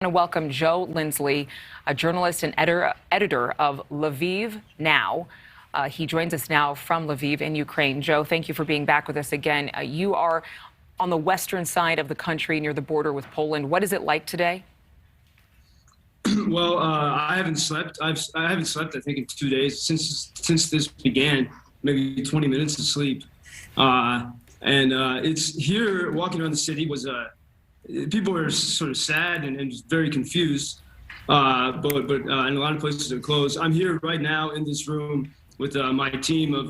I want to welcome Joe Lindsley, a journalist and editor of Lviv Now. He joins us now from Lviv in Ukraine. Joe, thank you for being back with us again. You are on the western side of the country near the border with Poland. What is it like today? Well, I haven't slept. I haven't slept, I think, in 2 days since this began. Maybe 20 minutes of sleep. It's here walking around the city was people were sort of sad and very confused, but in a lot of places are closed. I'm here right now in this room with my team of,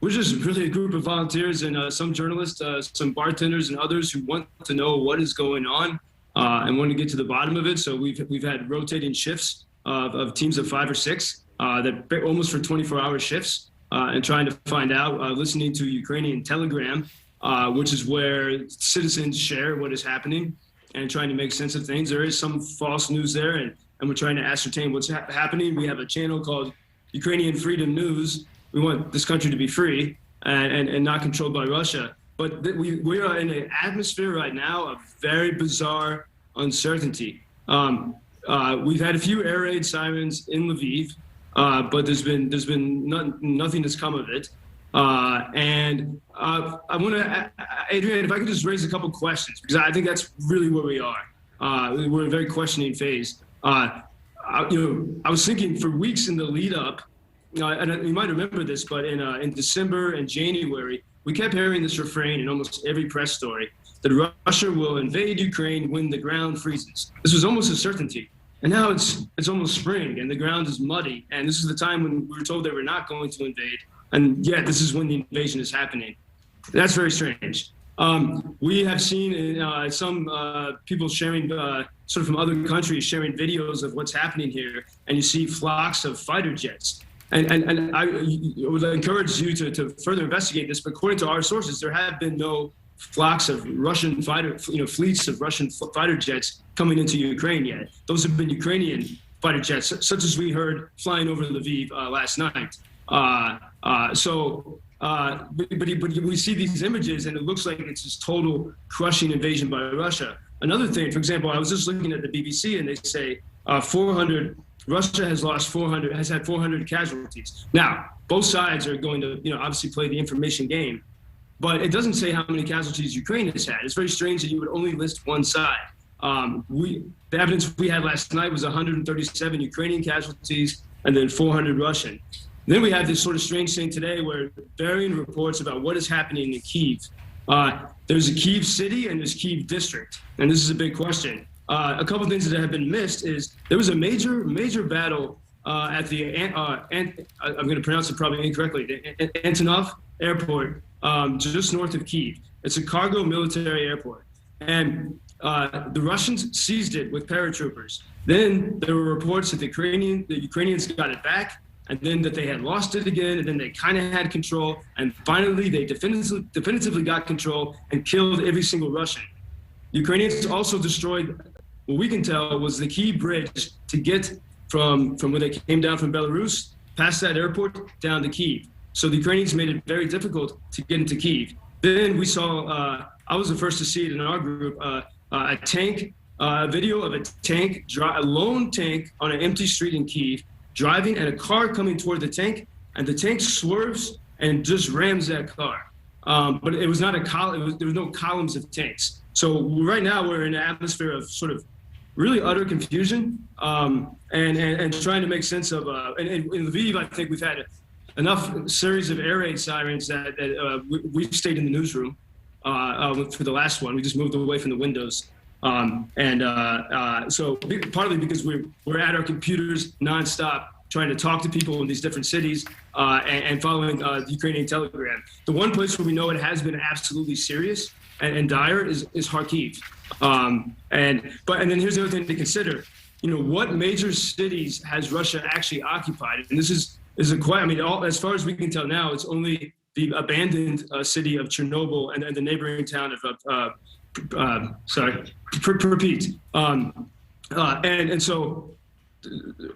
we're just really a group of volunteers and some journalists, some bartenders and others who want to know what is going on and want to get to the bottom of it. So we've had rotating shifts of teams of 5 or 6 that almost for 24-hour shifts and trying to find out, listening to Ukrainian Telegram, which is where citizens share what is happening and trying to make sense of things. There is some false news there, and we're trying to ascertain what's happening. We have a channel called Ukrainian Freedom News. We want this country to be free and not controlled by Russia. But we are in an atmosphere right now of very bizarre uncertainty. We've had a few air raid sirens in Lviv, but there's been nothing that's come of it. I want to, Adrienne, if I could just raise a couple questions, because I think that's really where we are. We're in a very questioning phase. I was thinking for weeks in the lead up, and you might remember this, but in December and January, we kept hearing this refrain in almost every press story that Russia will invade Ukraine when the ground freezes. This was almost a certainty. And now it's almost spring and the ground is muddy. And this is the time when we were told they were not going to invade. And yet this is when the invasion is happening. That's very strange. We have seen some people sharing, sort of from other countries, sharing videos of what's happening here. And you see flocks of fighter jets. And I would encourage you to further investigate this. But according to our sources, there have been no flocks of Russian fleets of Russian fighter jets coming into Ukraine yet. Those have been Ukrainian fighter jets, such as we heard flying over Lviv last night. But we see these images and it looks like it's this total crushing invasion by Russia. Another thing, for example, I was just looking at the BBC and they say Russia has had 400 casualties. Now, both sides are going to, obviously play the information game, but it doesn't say how many casualties Ukraine has had. It's very strange that you would only list one side. The evidence we had last night was 137 Ukrainian casualties and then 400 Russian. Then we have this sort of strange thing today where varying reports about what is happening in Kyiv. There's a Kyiv city and there's Kyiv district, and this is a big question. A couple of things that have been missed is there was a major battle at the, I'm going to pronounce it probably incorrectly, the Antonov Airport, just north of Kyiv. It's a cargo military airport. And the Russians seized it with paratroopers. Then there were reports that the Ukrainians got it back, and then that they had lost it again, and then they kind of had control, and finally they definitively got control and killed every single Russian. Ukrainians also destroyed, what we can tell, was the key bridge to get from where they came down from Belarus, past that airport, down to Kyiv. So the Ukrainians made it very difficult to get into Kyiv. Then we saw, I was the first to see it in our group, a tank, a video of a lone tank on an empty street in Kyiv, driving and a car coming toward the tank, and the tank swerves and just rams that car. But it was not there was no columns of tanks. So right now we're in an atmosphere of sort of really utter confusion and trying to make sense of, and in Lviv, I think we've had enough series of air raid sirens that we've stayed in the newsroom for the last one. We just moved away from the windows. So partly because we're at our computers nonstop, trying to talk to people in these different cities and following the Ukrainian Telegram. The one place where we know it has been absolutely serious and dire is Kharkiv. And then here's the other thing to consider. What major cities has Russia actually occupied? And this is as far as we can tell now, it's only the abandoned city of Chernobyl and the neighboring town of Pripyat. And so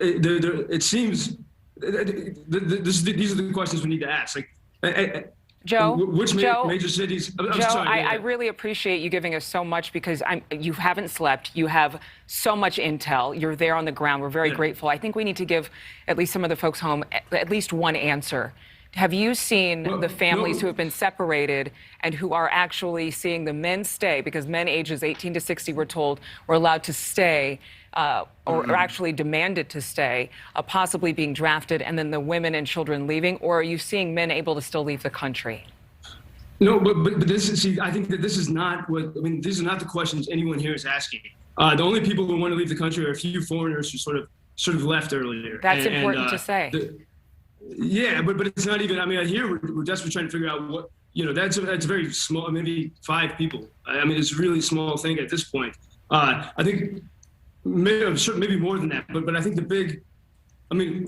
it seems these are the questions we need to ask. Like, Joe, Which Joe, major cities? I'm Joe, sorry. I really appreciate you giving us so much because you haven't slept. You have so much intel. You're there on the ground. We're very grateful. I think we need to give at least some of the folks home at least one answer. Have you seen the families who have been separated and who are actually seeing the men stay? Because men ages 18 to 60, we're told, were allowed to stay or actually demanded to stay, possibly being drafted, and then the women and children leaving? Or are you seeing men able to still leave the country? No, but this is, see, I think that this is not these are not the questions anyone here is asking. The only people who want to leave the country are a few foreigners who sort of left earlier. That's important to say. Yeah, but it's not even, I mean, here we're desperately trying to figure out what, that's very small, maybe 5 people. I mean, it's a really small thing at this point. I think maybe more than that, but I think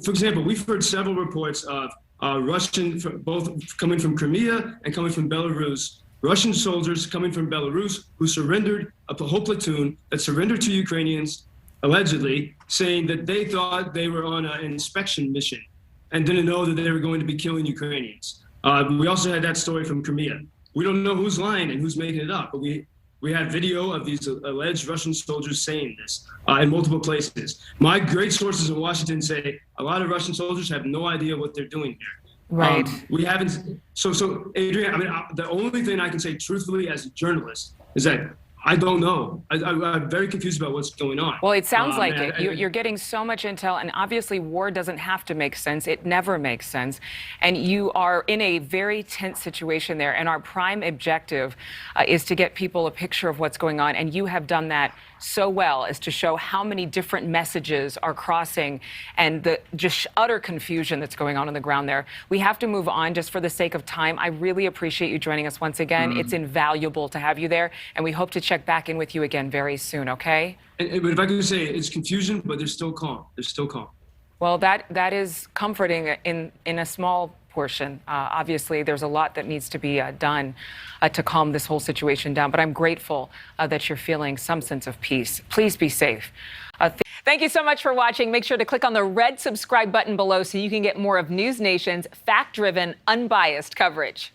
for example, we've heard several reports of Russian, both coming from Crimea and coming from Belarus, Russian soldiers coming from Belarus who surrendered, a whole platoon that surrendered to Ukrainians, allegedly, saying that they thought they were on an inspection mission and didn't know that they were going to be killing Ukrainians. We also had that story from Crimea. We don't know who's lying and who's making it up, but we had video of these alleged Russian soldiers saying this in multiple places. My great sources in Washington say a lot of Russian soldiers have no idea what they're doing here. Right. We haven't. So Adrienne, I mean, the only thing I can say truthfully as a journalist is that I don't know. I'm very confused about what's going on. Well, it sounds like it. You're getting so much intel, and obviously war doesn't have to make sense. It never makes sense. And you are in a very tense situation there. And our prime objective is to get people a picture of what's going on. And you have done that so well as to show how many different messages are crossing and the just utter confusion that's going on the ground there. We have to move on just for the sake of time. I really appreciate you joining us once again. It's invaluable to have you there, and we hope to check back in with you again very soon, okay? But if I could say, it's confusion, but they're still calm. They're still calm. Well, that is comforting in a small portion. Obviously, there's a lot that needs to be done to calm this whole situation down. But I'm grateful that you're feeling some sense of peace. Please be safe. Thank you so much for watching. Make sure to click on the red subscribe button below so you can get more of NewsNation's fact-driven, unbiased coverage.